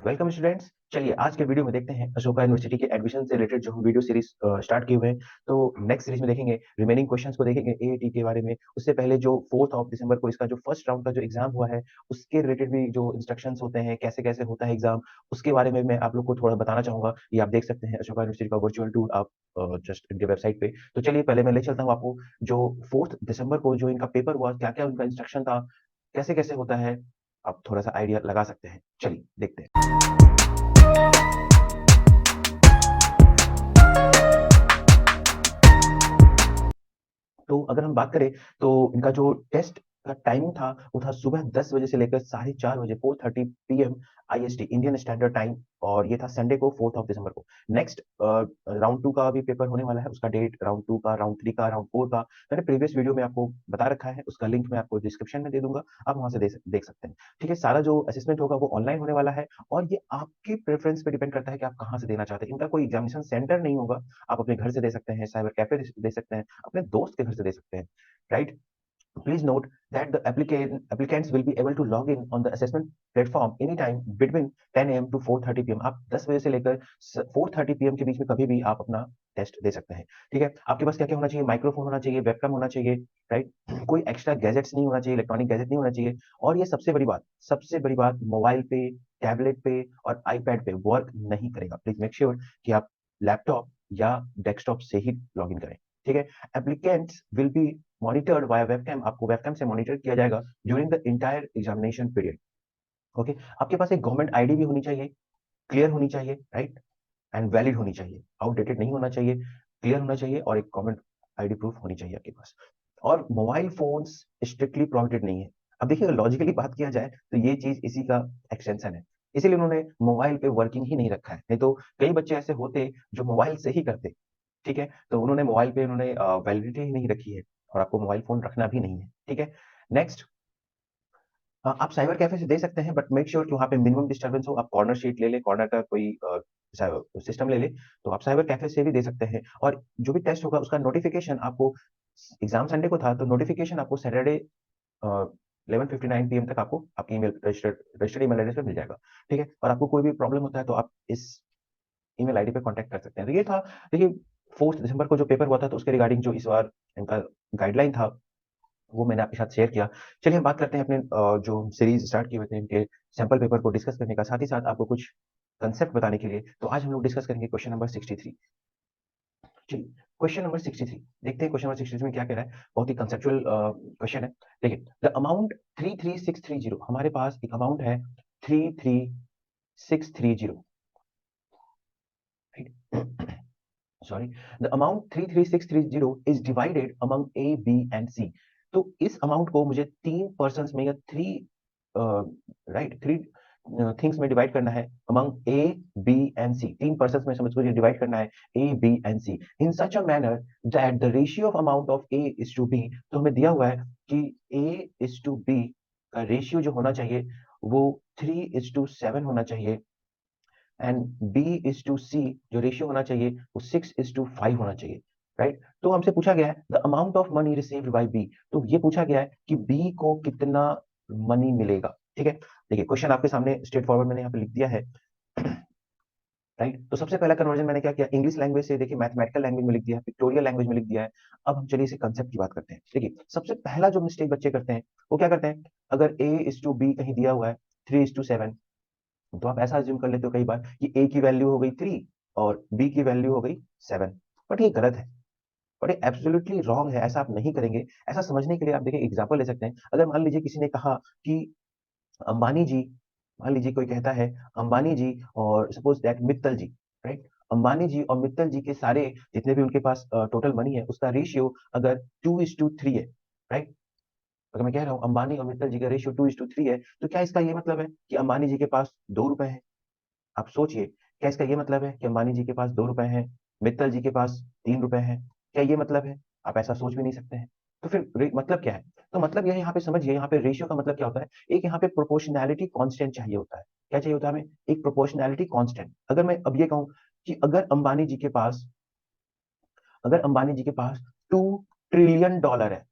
Welcome students. चलिए आज के वीडियो में देखते हैं अशोका यूनिवर्सिटी के एडमिशन से रिलेटेड जो हम वीडियो सीरीज स्टार्ट किए हुए हैं। तो नेक्स्ट सीरीज में देखेंगे, रिमेनिंग क्वेश्चंस को देखेंगे एएटी के बारे में। उससे पहले जो 4 ऑफ दिसंबर को इसका जो फर्स्ट राउंड का जो एग्जाम हुआ है उसके रिलेटेड भी जो इंस्ट्रक्शंस होते हैं, कैसे कैसे होता है एग्जाम, उसके बारे में मैं आप लोग को थोड़ा बताना चाहूंगा। ये आप देख सकते हैं अशोका यूनिवर्सिटी का वर्चुअल टूर, आप जस्ट इनके वेबसाइट पे। तो चलिए पहले मैं ले चलता हूँ आपको जो 4 दिसंबर को जो इनका पेपर हुआ, क्या क्या उनका इंस्ट्रक्शन था, कैसे कैसे होता है, आप थोड़ा सा आइडिया लगा सकते हैं। चलिए देखते हैं। तो अगर हम बात करें तो इनका जो टेस्ट का टाइमिंग था वो था सुबह 10 बजे से लेकर 4:30 बजे, 4:30 PM IST, Indian standard time. और ये था संडे को 4 ऑफ दिसंबर को। नेक्स्ट राउंड 2 का भी पेपर होने वाला है, उसका डेट राउंड 2 का, राउंड 3 का, राउंड 4 का मैंने प्रीवियस वीडियो में आपको बता रखा है, उसका लिंक मैं आपको डिस्क्रिप्शन में दे दूंगा, आप वहां से देख सकते हैं। ठीक है, सारा जो असेसमेंट होगा वो ऑनलाइन होने वाला है और ये आपके प्रेफरेंस पे डिपेंड करता है कि आप कहाँ से देना चाहते हैं। इनका कोई एग्जामिनेशन सेंटर नहीं होगा, आप अपने घर से दे सकते हैं, साइबर कैफे दे सकते हैं, अपने दोस्त के घर से दे सकते हैं, right. Please note that the applicants will be able to log in on the assessment platform anytime between 10 a.m. to 4:30 p.m. आप 10 बजे से लेकर 4:30 p.m. के बीच में कभी भी आप अपना टेस्ट दे सकते हैं। ठीक है, आपके पास क्या क्या होना चाहिए, माइक्रोफोन होना चाहिए, वेबकैम होना चाहिए, राइट। कोई एक्स्ट्रा गैजेट्स नहीं होना चाहिए, इलेक्ट्रॉनिक गैजेट नहीं होना चाहिए। और ये सबसे बड़ी बात, मोबाइल पे, टैबलेट पे और आईपैड पे वर्क नहीं करेगा। प्लीज मेक श्योर कि आप लैपटॉप या डेस्कटॉप से ही लॉग इन करें। ठीक है, applicants will be monitored via webcam, आपको वेबकैम से मॉनिटर किया जाएगा during the entire examination period. Okay, आपके पास एक गवर्नमेंट आईडी भी होनी चाहिए, क्लियर होनी चाहिए, राइट, एंड वैलिड होनी चाहिए, आउटडेटेड नहीं होना चाहिए, क्लियर होना चाहिए और एक गवर्नमेंट आईडी प्रूफ होनी चाहिए आपके पास। और मोबाइल फोन्स स्ट्रिक्टली प्रोहिबिटेड नहीं है। अब देखिए, अगर लॉजिकली बात किया जाए तो ये चीज इसी का एक्सटेंशन है, इसीलिए उन्होंने मोबाइल पे वर्किंग ही नहीं रखा है। नहीं तो कई बच्चे ऐसे होते जो मोबाइल से ही करते। ठीक है, तो उन्होंने मोबाइल पे उन्होंने वैलिडिटी ही नहीं रखी है और आपको मोबाइल फोन रखना भी नहीं है। ठीक है, नेक्स्ट, आप साइबर कैफे से दे सकते हैं बट मेक श्योर कि वहाँ पे मिनिमम डिस्टर्बेंस हो। आप कॉर्नर शीट ले ले, कॉर्नर का कोई सिस्टम ले ले, तो आप साइबर कैफे से भी दे सकते हैं। और जो भी टेस्ट होगा उसका नोटिफिकेशन आपको, एग्जाम संडे को था तो नोटिफिकेशन आपको सैटरडे 11:59 पीएम तक आपको आपकी ईमेल रजिस्टर्ड ईमेल एड्रेस पे मिल जाएगा। ठीक है, और आपको कोई भी प्रॉब्लम होता है तो आप इस ईमेल आईडी पे कांटेक्ट कर सकते हैं। तो ये था, देखिए 4 दिसंबर को जो पेपर हुआ था तो उसके रिगार्डिंग जो इस बार इनका गाइडलाइन था वो मैंने आपके साथ शेयर किया। चलिए हम बात करते हैं अपने जो सीरीज स्टार्ट किए हुए थे इनके सैंपल पेपर को डिस्कस करने का, साथ ही साथ आपको कुछ कंसेप्ट बताने के लिए। तो आज हम लोग डिस्कस करेंगे क्वेश्चन नंबर 63। चलिए, क्वेश्चन नंबर 63 देखते हैं, क्वेश्चन नंबर 63 में क्या कह रहा है। बहुत ही कंसेप्चुअल क्वेश्चन है। देखिए, द अमाउंट 33630, हमारे पास एक अमाउंट है 33630, right. Sorry, the amount 33630 is divided among A, B and C. तो इस अमाउंट को मुझे तीन पर्सन में या थ्री, राइट, थ्री थिंग्स में डिवाइड करना है, among A, B and C. तीन पर्सन में समझ मुझे डिवाइड करना है A, B and C in such a manner that the ratio of amount of A is to B. तो हमें दिया हुआ है कि ए इज टू बी का रेशियो जो होना चाहिए वो 3:7 होना चाहिए, एंड बी इज टू सी जो रेशियो होना चाहिए वो 6:5 होना चाहिए, राइट। तो हमसे पूछा गया है the amount of money received by B. तो ये पूछा गया है कि बी को कितना मनी मिलेगा। ठीक है, देखिए क्वेश्चन आपके सामने स्ट्रेट फॉरवर्ड मैंने यहाँ पे लिख दिया है, राइट। तो सबसे पहला कन्वर्जन मैंने क्या किया, इंग्लिश लैंग्वेज से, देखिए मैथमेटिकल लैंग्वेज में लिख दिया है, पिक्टोरियल लैंग्वेज में लिख दिया है। अब हम चलिए इसे कंसेप्ट की बात करते हैं। देखिए सबसे पहला जो मिस्टेक बच्चे करते हैं वो क्या करते हैं, अगर ए इज टू बी कहीं दिया हुआ है 3:7, तो आप ऐसा अज्यूम कर लेते हो कई बार कि ए की वैल्यू हो गई 3 और बी की वैल्यू हो गई 7। बट ये गलत है, बट ये एब्सोल्युटली रॉन्ग है, ऐसा आप नहीं करेंगे। ऐसा समझने के लिए आप देखिए एग्जांपल ले सकते हैं। अगर मान लीजिए किसी ने कहा कि अंबानी जी, मान लीजिए कोई कहता है अंबानी जी और suppose that Mittal ji, right. Ambani ji और मित्तल जी के सारे जितने भी उनके पास टोटल मनी है उसका रेशियो अगर 2:3 है, राइट। अगर मैं कह रहा हूँ अंबानी और मित्तल जी का रेशियो 2:3 है, तो क्या इसका ये मतलब है कि अंबानी जी के पास 2 रुपए है? आप सोचिए, क्या इसका ये मतलब है कि अंबानी जी के पास 2 रुपए हैं, मित्तल जी के पास 3 रुपए हैं? क्या ये मतलब है? आप ऐसा सोच भी नहीं सकते हैं। तो फिर मतलब क्या है? तो मतलब यह यहाँ पे समझिए, यहाँ पे रेशियो का मतलब क्या होता है, एक यहाँ पे प्रोपोर्शनैलिटी कांस्टेंट चाहिए होता है। क्या चाहिए होता है हमें? एक प्रोपोर्शनैलिटी कांस्टेंट। अगर मैं अब ये कहूँ कि अगर अंबानी जी के पास 2 ट्रिलियन डॉलर है,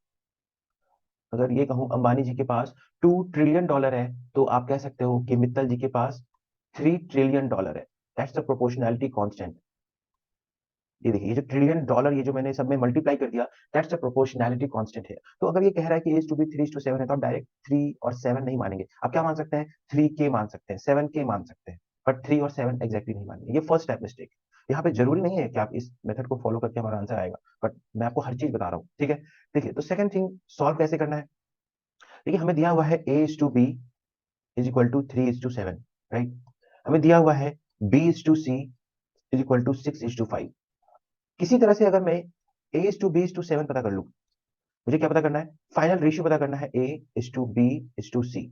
अगर ये कहूँ अंबानी जी के पास 2 ट्रिलियन डॉलर है, तो आप कह सकते हो कि मित्तल जी के पास $3 ट्रिलियन है। That's the proportionality constant. ये देखिए, ये जो ट्रिलियन डॉलर, ये जो मैंने सब में मल्टीप्लाई कर दिया, दैट्स द प्रोपोर्शनैलिटी कांस्टेंट है। तो अगर ये कह रहा है कि इज टू बी 3:7 है, तो आप डायरेक्ट 3 और 7 नहीं मानेंगे। आप क्या मान सकते हैं? 3k मान सकते हैं, 7k मान सकते हैं, बट 3 और 7 एग्जैक्टली नहीं मानेंगे। ये फर्स्ट स्टेप मिस्टेक। यहाँ पे जरूरी नहीं है कि आप इस मेथड को फॉलो करके हमारा आंसर आएगा, बट मैं आपको हर चीज बता रहा हूँ, ठीक है। देखिए, तो सेकंड थिंग सॉल्व कैसे करना है। देखिए, हमें दिया हुआ है a is to b is equal to 3:7, right. हमें दिया हुआ है b is to c is equal to 6:5। किसी तरह से अगर मैं a is to b is to 7 पता कर लूं, मुझे क्या पता करना है? फाइनल रेशियो पता करना है a is to b is to c,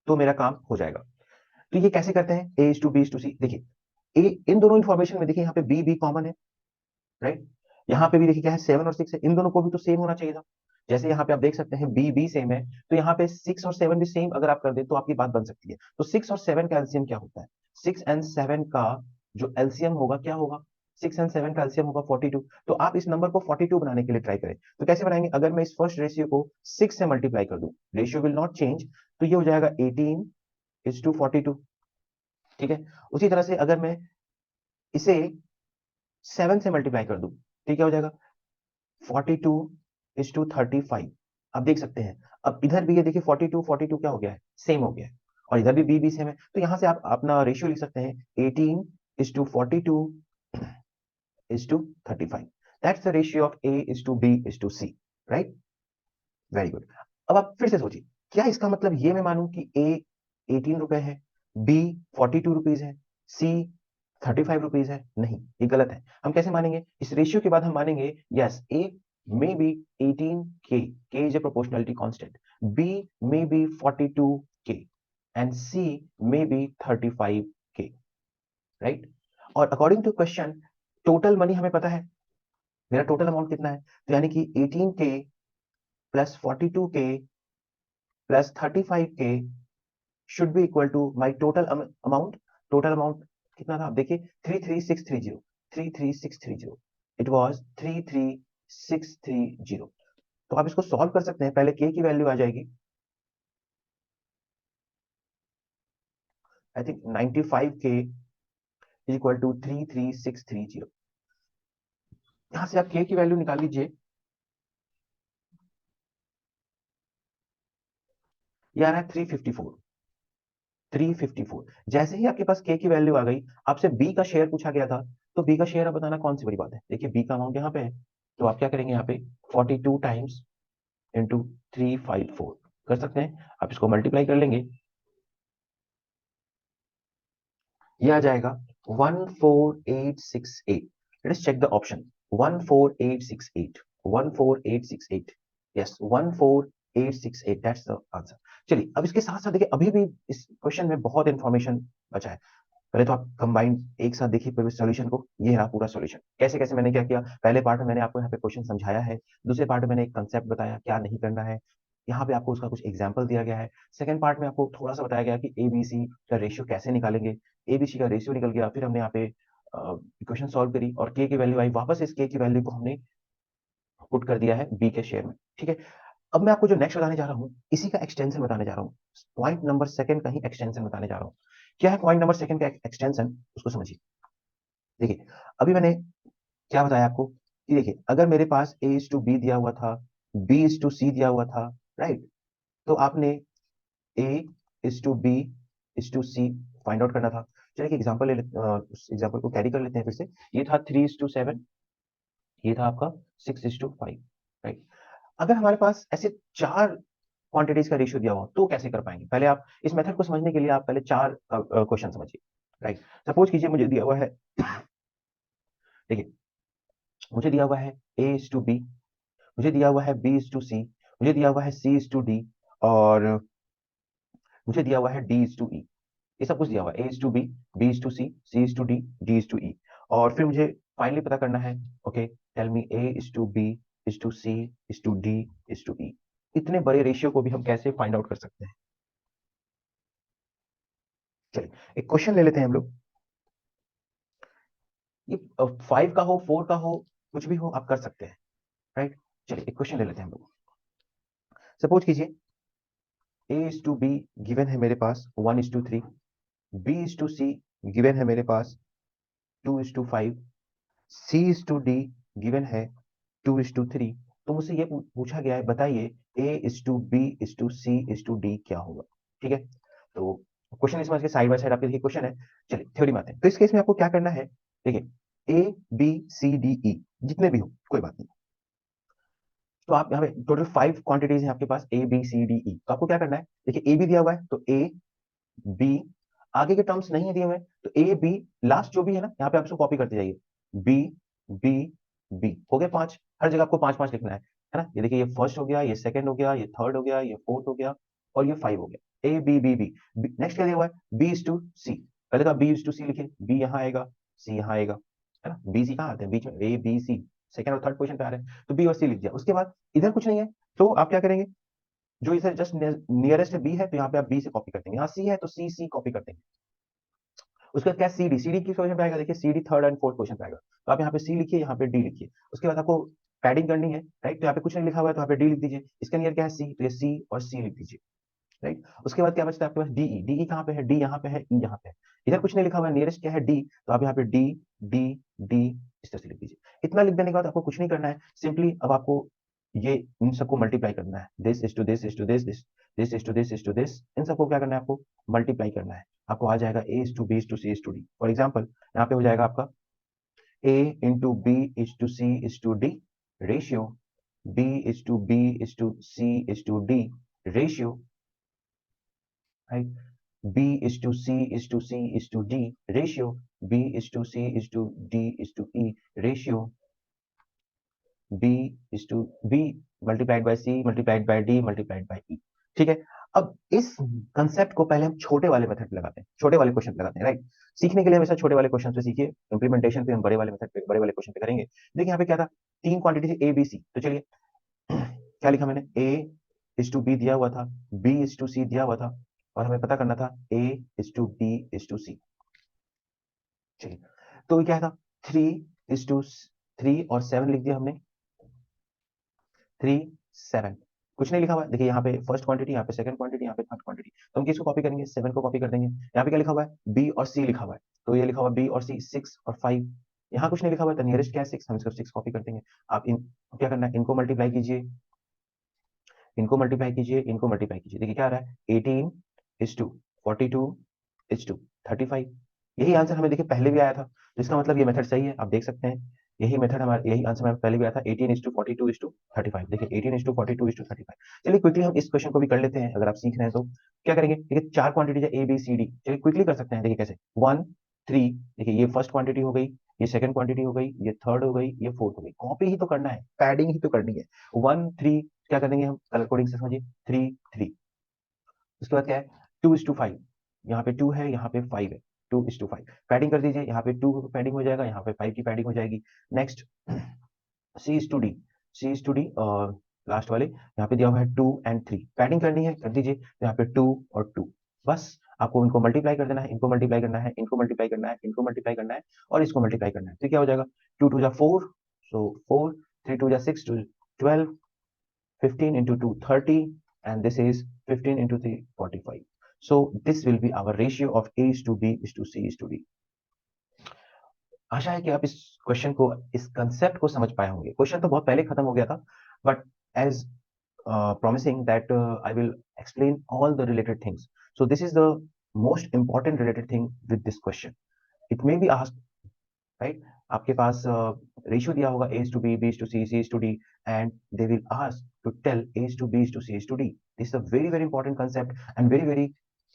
तो मेरा काम हो जाएगा। तो ये कैसे करते हैं? a is to b is to c। देखिए, a इन दोनों इंफॉर्मेशन में देखिए, यहाँ पे b कॉमन है, राइट। यहाँ पे भी देखिए क्या है, 7 और 6 है, इन दोनों को भी तो सेम होना चाहिए था। जैसे यहाँ पे आप देख सकते हैं बी सेम है, तो यहाँ पे 6 और 7 भी सेम अगर आप कर दे तो आपकी बात बन सकती है। तो 6 और 7 का एलसीएम क्या होता है? 6 एंड 7 का जो एलसीएम होगा क्या होगा? 6 एंड 7 का एलसीएम होगा 42। तो आप इस नंबर को 42 बनाने के लिए ट्राई करें। तो कैसे बनाएंगे? अगर मैं इस फर्स्ट रेशियो को 6 से मल्टीप्लाई कर दूं, रेशियो विल नॉट चेंज, तो ये हो जाएगा 18:42, ठीक है। उसी तरह से अगर मैं इसे 7 से मल्टीप्लाई कर दूं, ठीक, क्या हो जाएगा? 42:35। आप देख सकते हैं, अब इधर भी ये देखिए 42 क्या हो गया है? सेम हो गया है। और इधर भी बी सेम है, तो यहां से आप अपना रेशियो लिख सकते हैं 18:42:35। That's the ratio of A:B:C, right. Very good. अब आप फिर से सोचिए, क्या इसका मतलब ये मैं मानूं कि A 18 रुपए है, B 42 रुपीज है, C 35 रुपीज है? नहीं, ये गलत है। हम कैसे मानेंगे? इस रेशियो के बाद हम मानेंगे yes, A may be 18k, k is a proportionality constant, B may be 42k and C may be 35k, right. और according to question, total money हमें पता है, मेरा टोटल अमाउंट कितना है, तो यानी कि 18k plus 42k plus 35k should be equal to my total amount। total amount कितना था? आप देखिए, 33630, 33630, it was 33630। तो आप इसको सॉल्व कर सकते हैं। पहले k की वैल्यू आ जाएगी, I think 95k is equal to 33630। यहां से आप k की वैल्यू निकाल लीजिए, ये आ रहा है 354। 354। जैसे ही आपके पास k की वैल्यू आ गई, आपसे b का शेयर पूछा गया था, तो b का शेयर अब बताना कौन सी बड़ी बात है। देखिए, b का अमाउंट यहाँ पे है, तो आप क्या करेंगे? यहाँ पे 42 टाइम्स इंटू 354 कर सकते हैं। आप इसको मल्टीप्लाई कर लेंगे, ये आ जाएगा 14868। Let's check the option. 14868, 14868, yes 14868, that's the answer. चलिए, अब इसके साथ साथ देखिए, अभी भी इस क्वेश्चन में बहुत इंफॉर्मेशन बचा है। पहले तो आप कंबाइंड एक साथ देखिए पूरे सॉल्यूशन को। ये रहा पूरा सॉल्यूशन। कैसे कैसे मैंने क्या किया, पहले पार्ट में मैंने आपको यहाँ पे क्वेश्चन समझाया है, दूसरे पार्ट में मैंने एक कंसेप्ट बताया क्या नहीं करना है, यहाँ पे आपको उसका कुछ एग्जाम्पल दिया गया है। सेकंड पार्ट में आपको थोड़ा सा बताया गया कि एबीसी का रेशियो कैसे निकालेंगे। एबीसी का रेशियो निकल गया, फिर हमने यहाँ पे इक्वेशन सॉल्व करी और के की वैल्यू आई, वापस इस के की वैल्यू को हमने पुट कर दिया है बी के शेयर में, ठीक है। अब मैं आपको जो नेक्स्ट बताने जा रहा हूँ, इसी का एक्सटेंशन बताने जा रहा हूँ। पॉइंट नंबर सेकंड का ही एक्सटेंशन बताने जा रहा हूँ। क्या है पॉइंट नंबर सेकंड का एक्सटेंशन, उसको समझिए। देखिए, अभी मैंने क्या बताया आपको कि देखिए, अगर मेरे पास a is to b दिया हुआ था, b is to c दिया हुआ था, राइट, तो आपने a is to b is to c find out करना था। चलिए एग्जांपल ले उस एग्जांपल को कैरी कर लेते हैं फिर से। ये था 3:7, ये था आपका 6:5, राइट। अगर हमारे पास ऐसे चार क्वांटिटीज का रेशियो दिया हुआ तो कैसे कर पाएंगे? पहले आप इस मेथड को समझने के लिए आप पहले चार क्वेश्चन समझिए, राइट। सपोज कीजिए मुझे दिया हुआ है, देखिए, मुझे दिया हुआ है a is to b, मुझे दिया हुआ है b is to c, मुझे दिया हुआ है c is to d, और मुझे दिया हुआ है d is to e। ये सब कुछ दिया हुआ है, a is to b, b is to c, c is to d, d is to e। और फिर मुझे फाइनली पता करना है, okay, tell me a is to b is to c is to d is to e। इतने बड़े ratio को भी हम कैसे फाइंड आउट कर सकते हैं? चलिए एक क्वेश्चन ले लेते हैं हम लोग। ये 5 का हो, 4 का हो, कुछ भी हो, आप कर सकते हैं, राइट। चलिए एक क्वेश्चन ले लेते हैं हम लोग। सपोज कीजिए A/B गिवन है मेरे पास 1:3, B/C गिवन है मेरे पास 2:5, C/D गिवन है 2:3। तो मुझसे ये पूछा गया है, बताइए A/B/C/D क्या होगा। ठीक है, तो क्वेश्चन समझ के साइड बाय साइड आपके देखिए क्वेश्चन है। चलिए थ्योरी में आते हैं। तो इस केस में आपको क्या करना है, देखिए A B C D E जितने भी हो कोई बात नहीं, तो आप यहाँ पे टोटल 5 क्वांटिटीज है आपके पास A B C D E। तो आपको क्या करना है, देखिए A भी दिया हुआ है तो A B, आगे के टर्म्स नहीं है दिए हुए तो A B, लास्ट जो भी है ना यहाँ पे आप इसको कॉपी करते जाइए, B B B हो गए 5, हर जगह आपको 5 5 लिखना है ना। ये देखिए, ये फर्स्ट हो गया, ये सेकंड हो गया, ये थर्ड हो गया, ये फोर्थ हो गया और ये 5 हो गया। A B B B, next क्या दिया हुआ है B/C, पहले तो आप B/C लिखिए, B यहाँ आएगा, C यहाँ आएगा, है ना। B C कहाँ आते हैं बीच में, A B C सेकंड और थर्ड पोजीशन पे आ रहे हैं, तो B और C लिख दिया। उसके बाद इधर कुछ नहीं है तो आप क्या करेंगे, जो इधर जस्ट नियरेस्ट है B है तो यहाँ पे आप B से कॉपी कर देंगे, यहाँ C है तो C कॉपी कर देंगे। उसके बाद क्या CD किस पोजीशन पे आएगा, देखिए CD third and fourth position पे आएगा, तो आप यहाँ पे C लिखिए, यहाँ पे D लिखिए। उसके बाद आपको पैडिंग करनी है, राइट, तो यहाँ पे कुछ नहीं लिखा हुआ है तो यहाँ पे D लिख दीजिए। इसके नियर क्या है C, तो ये C और C लिख दीजिए, राइट। उसके बाद क्या बचता है आपके पास DE कहाँ पे है, D यहाँ पे है, E यहाँ पे है, इधर कुछ नहीं लिखा हुआ है, नियरेस्ट क्या है D, तो आप यहाँ पे D D D इस तरह से लिख दीजिए। इतना लिख देने के बाद आपको कुछ नहीं करना है, सिंपली अब आपको ये इन सबको मल्टीप्लाई करना है, this is to this is to this this this is to this is to this, इन सबको क्या करना है आपको मल्टीप्लाई करना है। आपको आ जाएगा A/B/C/D। फॉर एग्जाम्पल यहाँ पे हो जाएगा आपका A/B/C/D ratio, B/B/C/D ratio, right, B/C/D ratio, B/C/D/E ratio, B/B multiplied by C multiplied by D multiplied by E। ठीक है, अब इस कंसेप्ट को पहले हम छोटे वाले मेथड पे लगाते हैं, छोटे वाले क्वेश्चन पे लगाते हैं, राइट। सीखने के लिए हमेशा छोटे वाले क्वेश्चन से सीखिए, इंप्लीमेंटेशन पे हम बड़े वाले मेथड पे बड़े वाले क्वेश्चन पे करेंगे। देखिए यहाँ पे क्या था, तीन क्वांटिटी थी A B C, तो चलिए क्या लिखा मैंने, A/B दिया हुआ था, B/C दिया हुआ था और हमें पता करना था A/B/C। चलिए, तो क्या था, 3:3 और 7 लिख दिया हमने, 3 7 कुछ नहीं लिखा हुआ है। देखिए यहाँ पे फर्स्ट क्वांटिटी, यहाँ पे सेकंड क्वांटिटी, यहाँ पे थर्ड क्वांटिटी, तो हम किसको कॉपी करेंगे, 7 को कॉपी कर देंगे। यहाँ पे क्या लिखा हुआ है, B और C लिखा हुआ है, तो ये लिखा हुआ है B और C 6 और 5। यहाँ कुछ नहीं लिखा हुआ है तो नियरेस्ट क्या है 6, हम इसको 6 कॉपी कर देंगे। आप इन क्या करना है, इनको मल्टीप्लाई कीजिए, इनको मल्टीप्लाई कीजिए, इनको मल्टीप्लाई कीजिए। देखिए क्या आ रहा है, 18:42:35, यही आंसर हमें देखिए पहले भी आया था, तो इसका मतलब ये मेथड सही है। आप देख सकते हैं यही मेथड हमारा, यही आंसर हमें पहले भी आया था, 18:42:35। देखिए 18:42:35। चलिए क्विकली हम इस क्वेश्चन को भी कर लेते हैं, अगर आप सीख रहे हैं तो क्या करेंगे, देखिए चार क्वांटिटी है ABCD, चलिए क्विकली कर सकते हैं। देखिए कैसे, 1 3, देखिए ये फर्स्ट क्वांटिटी हो गई, ये सेकंड क्वांटिटी हो गई, ये थर्ड हो गई, ये फोर्थ हो गई। कॉपी ही तो करना है, पैडिंग ही तो करनी है। 1 3 क्या कर देंगे हम, कलर कोडिंग से समझिए, 3 3। उसके बाद क्या है, 2:5, यहाँ पे 2 है, यहाँ पे 5 है, 2:5 पैडिंग कर दीजिए, यहाँ पे 2 पैडिंग हो जाएगा, यहाँ पे 5 की पैडिंग हो जाएगी। नेक्स्ट C/D, C/D लास्ट वाले यहाँ पे दिया हुआ है 2 और 3, पैडिंग करनी है कर दीजिए, तो यहाँ पे 2 और 2, बस आपको इनको मल्टीप्लाई कर देना है, इनको मल्टीप्लाई करना है, इनको मल्टीप्लाई करना है, इनको मल्टीप्लाई करना है और इसको मल्टीप्लाई करना है। तो क्या हो जाएगा, 2 2 4, सो 4, 3 2 6 12, 15 into 2 30, and this is 15 into 3 45. So this will be our ratio of A is to B is to C is to D. आशा है कि आप इस क्वेश्चन को, इस कंसेप्ट को समझ पाए होंगे। क्वेश्चन तो बहुत पहले खत्म हो गया था, but as promising that I will explain all the related things. So this is the most important related thing with this question. It may be asked, right? आपके पास रेशियो दिया होगा A is to B, B is to C, C is to D, and they will ask to tell A is to B is to C is to D. This is a very very important concept and very very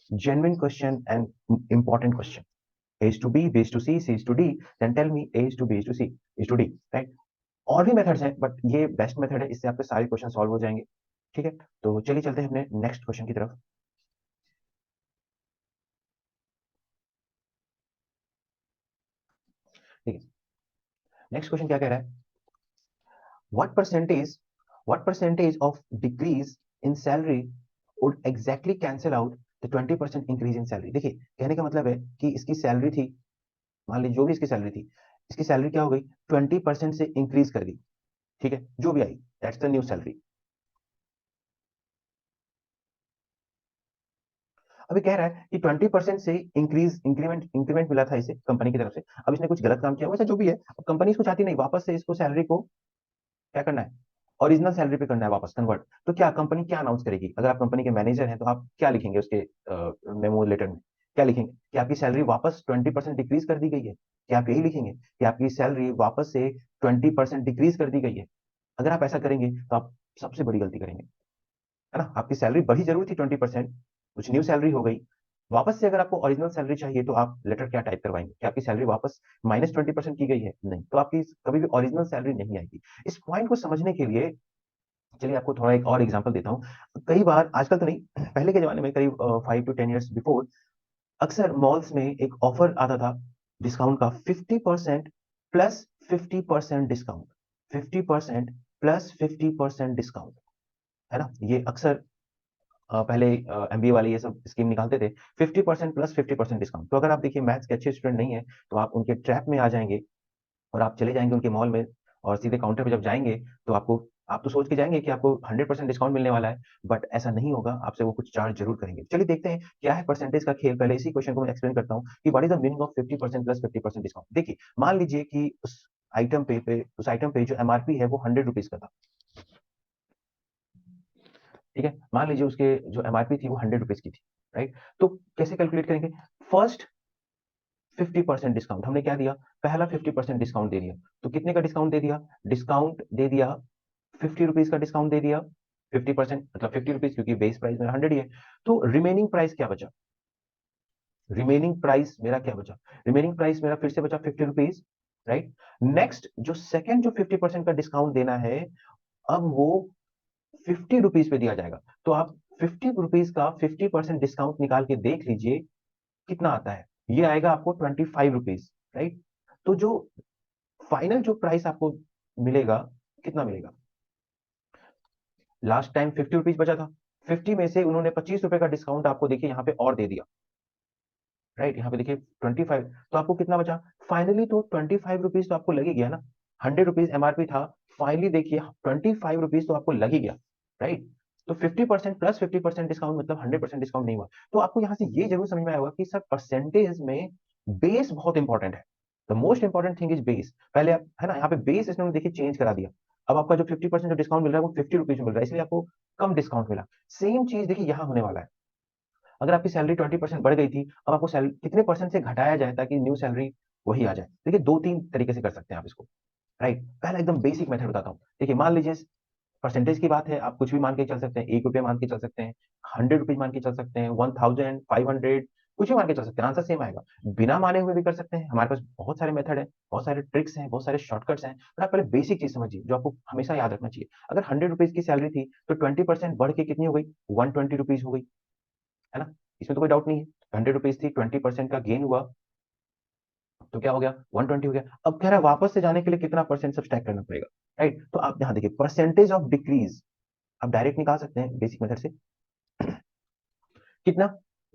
genuine question and important question. A is to B, B is to C, C is to D. Then tell me A is to B is to C is to D, right? और भी methods हैं but ये best method है, इससे आपके सारे question solve हो जाएंगे। ठीक है, तो चलिए चलते हैं अपने नेक्स्ट क्वेश्चन की तरफ। ठीक है, नेक्स्ट क्वेश्चन क्या कह रहा है, what percentage what percentage of decrease in salary would exactly cancel out the 20% increase in salary। देखिए कहने का मतलब है कि इसकी सैलरी थी, मान लीजिए जो भी इसकी सैलरी थी, इसकी सैलरी क्या हो गई 20% से इंक्रीज कर दी। ठीक है, जो भी I that's the new salary. अभी कह रहा है कि 20% से इंक्रीमेंट मिला था इसे कंपनी की तरफ से। अब इसने कुछ गलत काम किया, वैसा जो भी है, अब कंपनी इसको चाहती नहीं, वापस से इसको सैलरी को क्या करना है, ओरिजिनल सैलरी पे करना है वापस कन्वर्ट। तो क्या कंपनी क्या अनाउंस करेगी? अगर आप कंपनी के मैनेजर हैं तो आप क्या लिखेंगे उसके मेमो लेटर में? क्या लिखेंगे कि आपकी सैलरी वापस 20% डिक्रीज कर दी गई है? क्या आप यही लिखेंगे कि आपकी सैलरी वापस से 20% डिक्रीज कर दी गई है? अगर आप ऐसा करेंगे तो आप सबसे बड़ी गलती करेंगे, है ना। आपकी सैलरी बढ़ी जरूर थी 20%, कुछ न्यू सैलरी हो गई। वापस से अगर आपको ओरिजिनल सैलरी चाहिए तो आप लेटर क्या टाइप करवाएंगे कि आपकी सैलरी वापस -20% की गई है? नहीं, तो आपकी कभी भी ओरिजिनल सैलरी नहीं आएगी। इस पॉइंट को समझने के लिए चलिए आपको थोड़ा एक और एग्जांपल देता हूँ। कई बार, आजकल तो नहीं, पहले के जमाने में करीब 5 to 10 years बिफोर, अक्सर मॉल्स में एक ऑफर आता था डिस्काउंट का, 50% प्लस 50% डिस्काउंट, 50% प्लस 50% डिस्काउंट, है ना। ये अक्सर पहले एमबीए वाले ये सब स्कीम निकालते थे, 50% प्लस 50% डिस्काउंट। तो अगर आप देखिए मैथ्स के अच्छे स्टूडेंट नहीं है तो आप उनके ट्रैप में आ जाएंगे और आप चले जाएंगे उनके मॉल में, और सीधे काउंटर पे जब जाएंगे तो आप तो सोच के जाएंगे कि आपको 100% डिस्काउंट मिलने वाला है, बट ऐसा नहीं होगा, आपसे वो कुछ चार्ज जरूर करेंगे। चलिए देखते हैं क्या है परसेंटेज का खेल। पहले इसी क्वेश्चन को मैं एक्सप्लेन करता हूँ कि what is the meaning of 50% plus 50% discount. देखिए, मान लीजिए कि उस आइटम पे जो एमआरपी है वो 100 रुपीज का था, ठीक है। मान लीजिए उसके जो एमआरपी थी वो 100 रुपीज की थी, राइट। तो कैसे कैलकुलेट करेंगे? फर्स्ट 50% डिस्काउंट हमने क्या दिया, पहला 50% डिस्काउंट दे दिया, तो कितने का डिस्काउंट दे दिया? डिस्काउंट दे दिया 50 रुपीज का डिस्काउंट दे दिया, 50% मतलब 50 रुपीज, क्योंकि बेस प्राइस मेरा 100 ही है। तो रिमेनिंग प्राइस क्या बचा? रिमेनिंग प्राइस मेरा क्या बचा? रिमेनिंग प्राइस मेरा फिर से बचा 50 रुपीज, राइट। नेक्स्ट जो सेकंड जो 50% का डिस्काउंट देना है, अब वो 50 रुपीज पे दिया जाएगा। तो आप 50 रुपीज का 50% डिस्काउंट निकाल के देख लीजिए कितना आता है। ये आएगा आपको 25 रुपीज, राइट। तो जो फाइनल जो प्राइस आपको मिलेगा, कितना मिलेगा? लास्ट टाइम 50 रुपीज बचा था, 50 में से उन्होंने 25 रुपए का डिस्काउंट आपको देखिए यहाँ पे और दे दिया, राइट। यहाँ पे देखिए 25, तो आपको कितना बचा फाइनली? तो 25 रुपीज तो आपको लग ही गया ना, 100 रुपीज एमआरपी था, फाइनली देखिए 25 रुपीज तो आपको लग ही गया, राइट। तो 50% प्लस 50% डिस्काउंट मतलब 100% डिस्काउंट नहीं हुआ। तो आपको यहाँ से ये जरूर समझ में आया होगा कि सर परसेंटेज में बेस बहुत इंपॉर्टेंट है। The most important thing is base. पहले आप, है ना, यहाँ पे बेस इसने देखिए चेंज करा दिया। अब आपका जो 50% जो डिस्काउंट मिल रहा है वो 50 रुपीज में मिल रहा है, इसलिए आपको कम डिस्काउंट मिला। सेम चीज देखिए यहाँ होने वाला है। अगर आपकी सैलरी 20% बढ़ गई थी, अब आपको सैलरी कितने परसेंट से घटाया जाए ताकि न्यू सैलरी वही आ जाए? देखिए 2-3 तरीके से कर सकते हैं आप इसको, राइट। पहला एकदम बेसिक मेथड बताता हूँ। देखिए मान लीजिए परसेंटेज की बात है, आप कुछ भी मान के चल सकते हैं, 1 रुपया मान के चल सकते हैं, 100 रुपीज मान के चल सकते हैं, 1000, 500, कुछ भी मान के चल सकते हैं, आंसर सेम आएगा। बिना माने हुए भी कर सकते हैं, हमारे पास बहुत सारे मेथड है, बहुत सारे ट्रिक्स हैं, बहुत सारे शॉर्टकट्स हैं। पर आप पहले बेसिक चीज समझिए जो आपको हमेशा याद रखना चाहिए। अगर 100 रुपीज की सैलरी थी तो 20% बढ़ के कितनी हो गई? 120 रुपीज हो गई, है ना। इसमें तो कोई डाउट नहीं है। 100 रुपीज थी, 20% का गेन हुआ तो क्या हो गया? 120 हो गया। अब कह रहा है वापस से जाने के लिए कितना परसेंट सब्सट्रैक्ट करना पड़ेगा, राइट। तो आप यहाँ देखिए परसेंटेज ऑफ डिक्रीज आप डायरेक्ट निकाल सकते हैं बेसिक मेथड से। कितना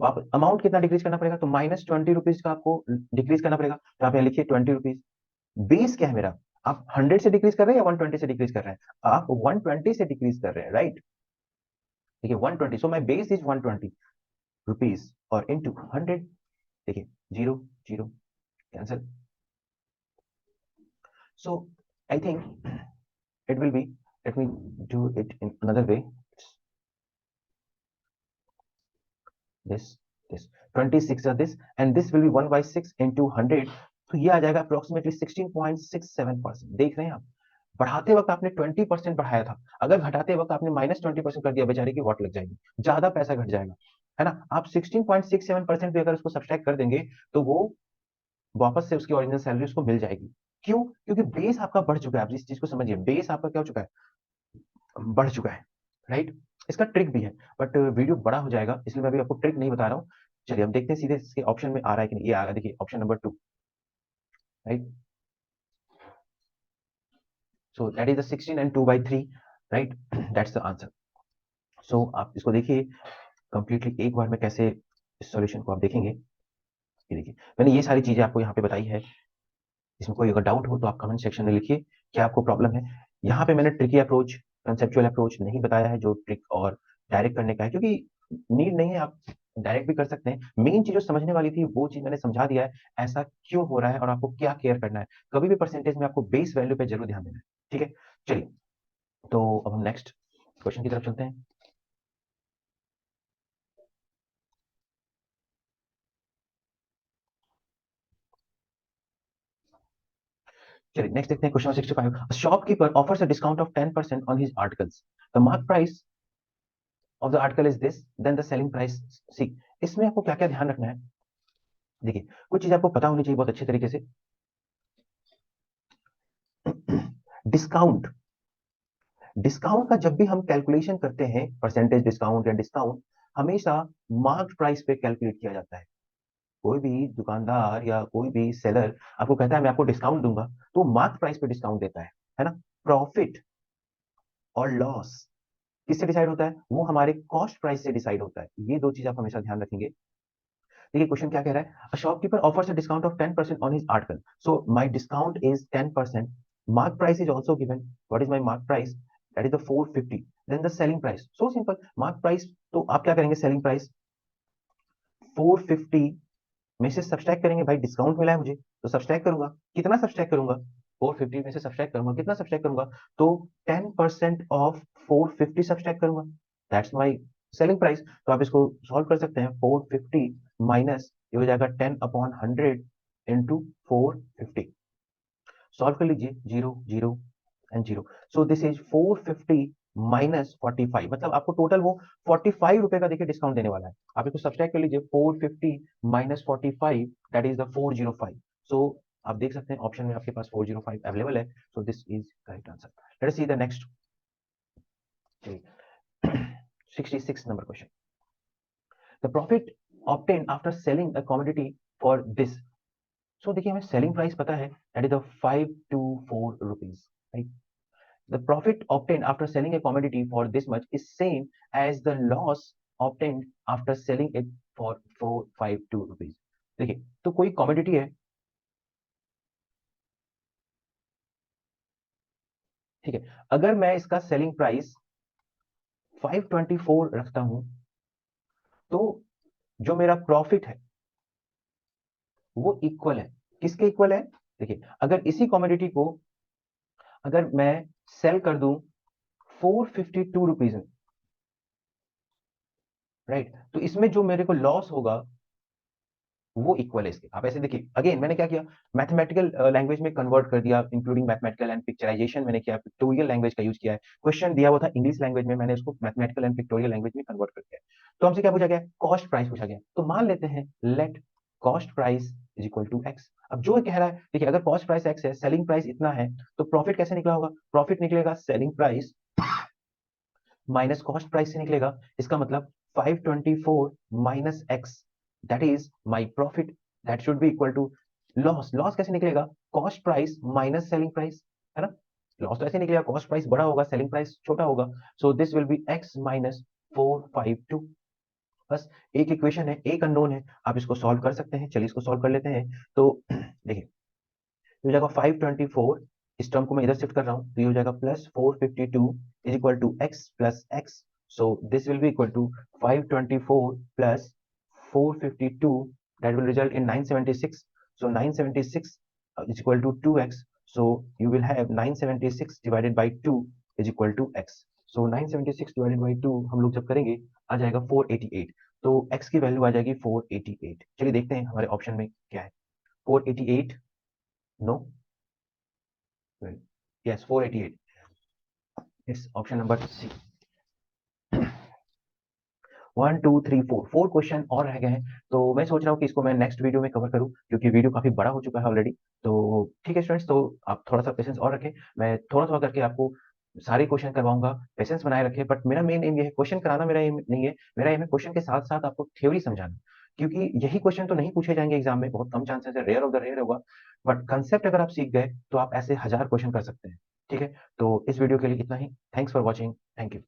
वापस अमाउंट कितना डिक्रीज करना पड़ेगा? तो -20 रुपीज का आपको डिक्रीज करना पड़ेगा। तो आप यहाँ लिखिए 20 रुपीज। बेस क्या है मेरा? आप 100 से डिक्रीज कर रहे हैं या 120 से डिक्रीज कर रहे हैं? आप 120 से डिक्रीज कर रहे हैं, राइट। देखिए 120, सो माई बेस इज 120 रुपीज और इंटू 100। देखिए 0 0 cancel. So I think it will be, let me do it in another way. This 26 are this and this will be 1 by 6 into 100, तो ये आ जाएगा approximately 16.67%। देख रहे हैं आप, बढ़ाते वक्त आपने 20% बढ़ाया था, अगर घटाते वक्त आपने -20% कर दिया, बेचारे की वॉट लग जाएगी, ज्यादा पैसा घट जाएगा, है ना। आप 16.67% भी अगर उसको सब्सट्रैक्ट कर देंगे तो वो वापस से उसकी ओरिजिनल सैलरी उसको मिल जाएगी। क्यों? क्योंकि बेस आपका बढ़ चुका है। आप इस चीज को समझिए, बेस आपका क्या हो चुका है? बढ़ चुका है, राइट। इसका ट्रिक भी है, बट वीडियो बड़ा हो जाएगा इसलिए मैं अभी आपको ट्रिक नहीं बता रहा हूँ। चलिए हम देखते हैं सीधे इसके ऑप्शन में आ रहा है कि नहीं। ये आ रहा है, देखिए option number 2, right. So that is the 16 and 2/3, right. That's the answer. सो आप इसको देखिए कंप्लीटली एक बार में कैसे इस सॉल्यूशन को आप देखेंगे। ये देखिए मैंने ये सारी चीजें आपको यहाँ पे बताई है। इसमें कोई अगर डाउट हो तो आप कमेंट सेक्शन में लिखिए क्या आपको प्रॉब्लम है। यहाँ पे मैंने ट्रिकी अप्रोच, कंसेप्चुअल अप्रोच नहीं बताया है जो ट्रिक और डायरेक्ट करने का है, क्योंकि नीड नहीं है। आप डायरेक्ट भी कर सकते हैं। मेन चीज जो समझने वाली थी वो चीज मैंने समझा दिया है, ऐसा क्यों हो रहा है और आपको क्या केयर करना है। कभी भी परसेंटेज में आपको बेस वैल्यू पे जरूर ध्यान देना है, ठीक है। चलिए, तो अब हम नेक्स्ट क्वेश्चन की तरफ चलते हैं। चलिए नेक्स्ट देखते हैं question 65। Shopkeeper offers a discount of 10% on his articles, the mark price of the article is this, then the selling price C. इसमें आपको क्या क्या ध्यान रखना है, देखिए कुछ चीज आपको पता होनी चाहिए बहुत अच्छे तरीके से। डिस्काउंट, डिस्काउंट का जब भी हम कैलकुलेशन करते हैं, परसेंटेज डिस्काउंट या डिस्काउंट, हमेशा मार्क प्राइस पे कैलकुलेट किया जाता है। कोई भी दुकानदार या कोई भी सेलर आपको कहता है मैं आपको डिस्काउंट दूंगा, तो मार्क प्राइस पे डिस्काउंट देता है ना। प्रॉफिट और लॉस किससे डिसाइड होता है, वो हमारे कॉस्ट प्राइस से डिसाइड होता है। ये दो चीज आप हमेशा ध्यान रखेंगे। देखिए क्वेश्चन क्या कह रहा है, a shopkeeper offers a discount of 10% on his article, so my discount is 10%, mark price is also given, what is my mark price, that is the 450, then the selling price, so simple. Mark price, तो आप क्या करेंगे, selling price 450 में से subtract करेंगे, भाई discount मिला है मुझे तो सब्सट्रैक्ट करूंगा, कितना सब्सट्रैक्ट करूंगा, 450 में से सब्सट्रैक्ट करूंगा, कितना सब्सट्रैक्ट करूंगा, तो 10% ऑफ 450 सब्सट्रैक्ट करूंगा, दैट्स माय सेलिंग प्राइस। तो आप इसको सॉल्व कर सकते हैं, 450 माइनस ये हो जाएगा 10/100 इंटू 450, सॉल्व कर लीजिए, 0 0 and 0, so this is 450 minus 45, मतलब आपको टोटल वो 45 रुपए का देखिए डिस्काउंट देने वाला है। आप इसको सब्सट्रैक्ट कर लीजिए, 450 माइनस 45, दैट इज द 405। सो आप देख सकते हैं ऑप्शन में आपके पास 405 अवेलेबल है, so this is correct answer. Let us see the next, 66 number question, the profit obtained after selling a commodity for this. सो देखिए हमें सेलिंग प्राइस पता है, that is the 524 rupees, right. The profit obtained after selling a commodity for this much is same as the loss obtained after selling it for 452 rupees। देखिए तो कोई commodity है, ठीक है, अगर मैं इसका सेलिंग प्राइस 524 रखता हूं, तो जो मेरा प्रॉफिट है वो इक्वल है, किसके इक्वल है, देखिए अगर इसी कमोडिटी को अगर मैं सेल कर दूं 452 रुपीज में, राइट, तो इसमें जो मेरे को लॉस होगा वो इक्वल है इसके। आप ऐसे देखिए, अगेन मैंने क्या किया, मैथमेटिकल लैंग्वेज में कन्वर्ट कर दिया, इंक्लूडिंग मैथमेटिकल एंड पिक्चराइजेशन मैंने किया, पिक्टोरियल लैंग्वेज का यूज किया है। क्वेश्चन दिया हुआ था इंग्लिश लैंग्वेज में, मैंने उसको मैथमेटिकल एंड पिक्टोरियल लैंग्वेज में कन्वर्ट कर दिया। तो हमसे क्या पूछा गया, कॉस्ट प्राइस पूछा गया, तो मान लेते हैं let cost price is equal to x. अब जो कह रहा है, देखिए अगर कॉस्ट प्राइस एक्स है, सेलिंग प्राइस इतना है, तो प्रॉफिट कैसे निकला होगा, प्रॉफिट निकलेगा selling price minus cost price से निकलेगा। इसका मतलब 524 minus x, that is my profit, that should be equal to loss. Loss कैसे निकलेगा, cost price minus selling price, है ना। लॉस तो ऐसे निकलेगा, कॉस्ट प्राइस बड़ा होगा, सेलिंग प्राइस छोटा होगा, सो this will B x minus 452। बस एक इक्वेशन है, एक अननोन है, आप इसको सॉल्व कर सकते हैं। चलिए इसको सॉल्व कर लेते हैं। तो देखिए ये हो जाएगा 524, इस टर्म को मैं इधर शिफ्ट कर रहा हूँ, तो ये हो जाएगा plus 452 is equal to x plus x, so this will be equal to 524 plus 452, that will result in 976, so 976 is equal to 2x, so you will have 976 divided by 2 is equal to x, so 976 divided by 2 हम लोग जब करेंगे आ जाएगा 488, तो x की value आ जाएगी 488। चलिए देखते हैं हमारे ऑप्शन में क्या है, 488, no, yes 488, it's option number C। 1 2 3 4 question और रह गए हैं, तो मैं सोच रहा हूँ कि इसको मैं नेक्स्ट वीडियो में कवर करूँ, क्योंकि वीडियो काफी बड़ा हो चुका है ऑलरेडी। तो ठीक है स्टूडेंट्स, तो आप थोड़ा सा पेशेंस और रखें, मैं थोड़ा थोड़ा करके आपको सारे क्वेश्चन करवाऊंगा, पेशेंस बनाए रखें। बट मेरा मेन एम ये है, क्वेश्चन कराना मेरा एम नहीं है, मेरा एम है क्वेश्चन के साथ साथ आपको थ्योरी समझाना, क्योंकि यही क्वेश्चन तो नहीं पूछे जाएंगे एग्जाम में, बहुत कम चांसेस है, रेयर ऑफ द रेयर होगा। बट कंसेप्ट अगर आप सीख गए तो आप ऐसे 1000 क्वेश्चन कर सकते हैं। ठीक है, तो इस वीडियो के लिए इतना ही, thanks for watching, thank you.